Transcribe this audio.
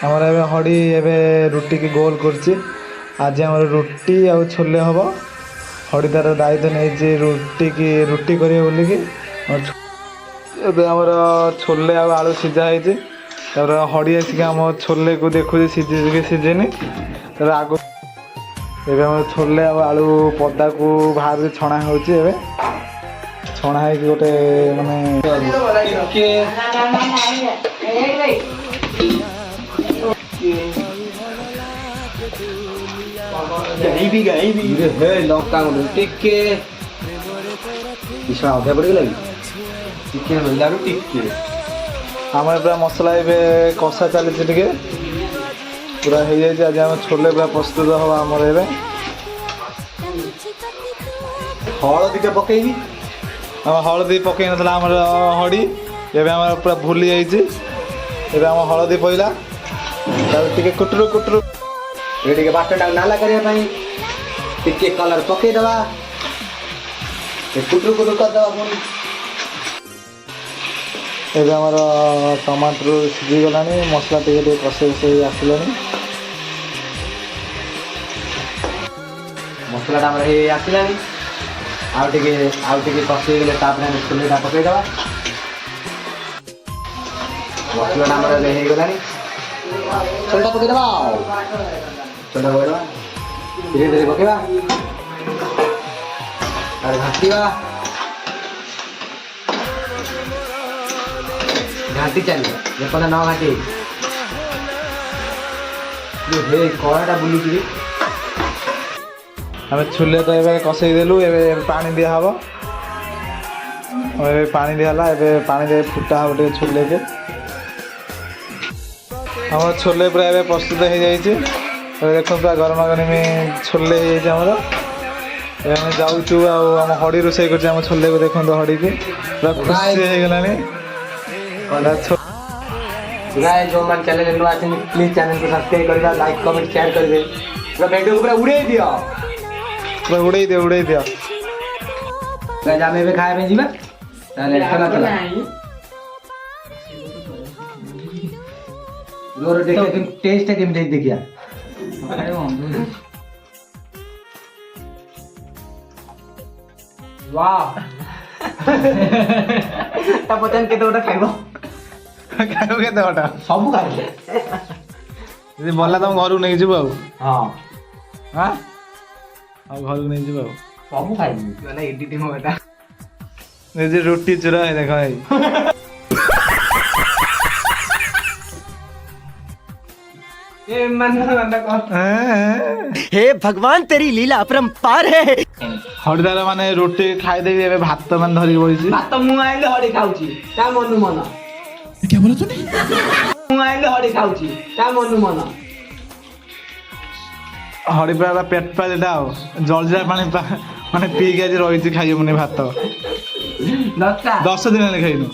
आमर ए हड़ी ए रुटी की गोल कर आज आम रुटी आ छोले हम हड़ी तार दायित्व नहीं रुटी करें बोलिकी आमर छोले आलू सीझा है हड़ी आसिक आम छोले को देखुचे सीझे सीझेनि तर आग एवं आम छोले आलू पदा को बाहर छणा हो छणा है गोटे माने लंका टिके अधा पड़गला टिके रहा टिके आम पूरा मसला ए कषा चली टे पूरा हो जाए आज आम छोले पूरा प्रस्तुत हम आमर ए हलदी टे पकईबी आम हलदी पकई ना आम हड़ी एवं आम पूरा भूली जाइए आम हलदी पड़ा टे कुटुरु कुटुरु ये बाटटा नाला करने टिके कलर पकईदे कुटुरु कुटुरु करदे पुणी एवं आमर टमाटर सीझीगला मसला टे कषे कषे आसला मसलाटा आसला आउटे कषे गले छोलेटा पकईदे मसलाटा होगला छोलेटा पकईदे छोटा पकईदे धीरे धीरे पकईवा घाटा घाटी चलिए जब न घाटी कड़ाटा बुलूची आम छोले तो ये कषे देलु पानी दिहब पानी दिहला पानी दे फुटा हम टे छोले के आम छोले पूरा ए प्रस्तुत हो जाइए देखो पूरा गरमा गरमी छोले होमर आम जाऊँ आम हड़ी रोषे कर छोले को देखो हड़ी की पूरा खुशी होगला जो मान चैनल नुआ प्लीज चैनल को सब्सक्राइब करवा लाइक कमेंट शेयर करेंगे पूरा वीडियो को पूरा उड़े दियो पूरा उड़े दियो गाइस आमे बे खाए में जीवा ताले चला चला जोर देखिए टेस्ट है कि देख देखिया अरे वाह ता पतन के तो खाइबो खाइबो के तो सब खाइबो यदि बोला तुम घर को नहीं जीव हां हां घर को नहीं जीव सब खाइबो वाला एडिटिंग हो बेटा ये रोटी चुरा है देखो भाई ये मन कौन हे भगवान तेरी लीला अपरंपार है। हड़दार माने रोटी खाई देबी एबे भात मान धरी बइसी भात मु आइले हड़ी खाउची ता मनु मन क्या बोला तूने? मु आइले हड़ी खाउची ता मनु मन हड़ी पूरा पेट पालेटा जलजा पानी माने पी के आज रही खाइए मुने भात 10 दिन खाइनु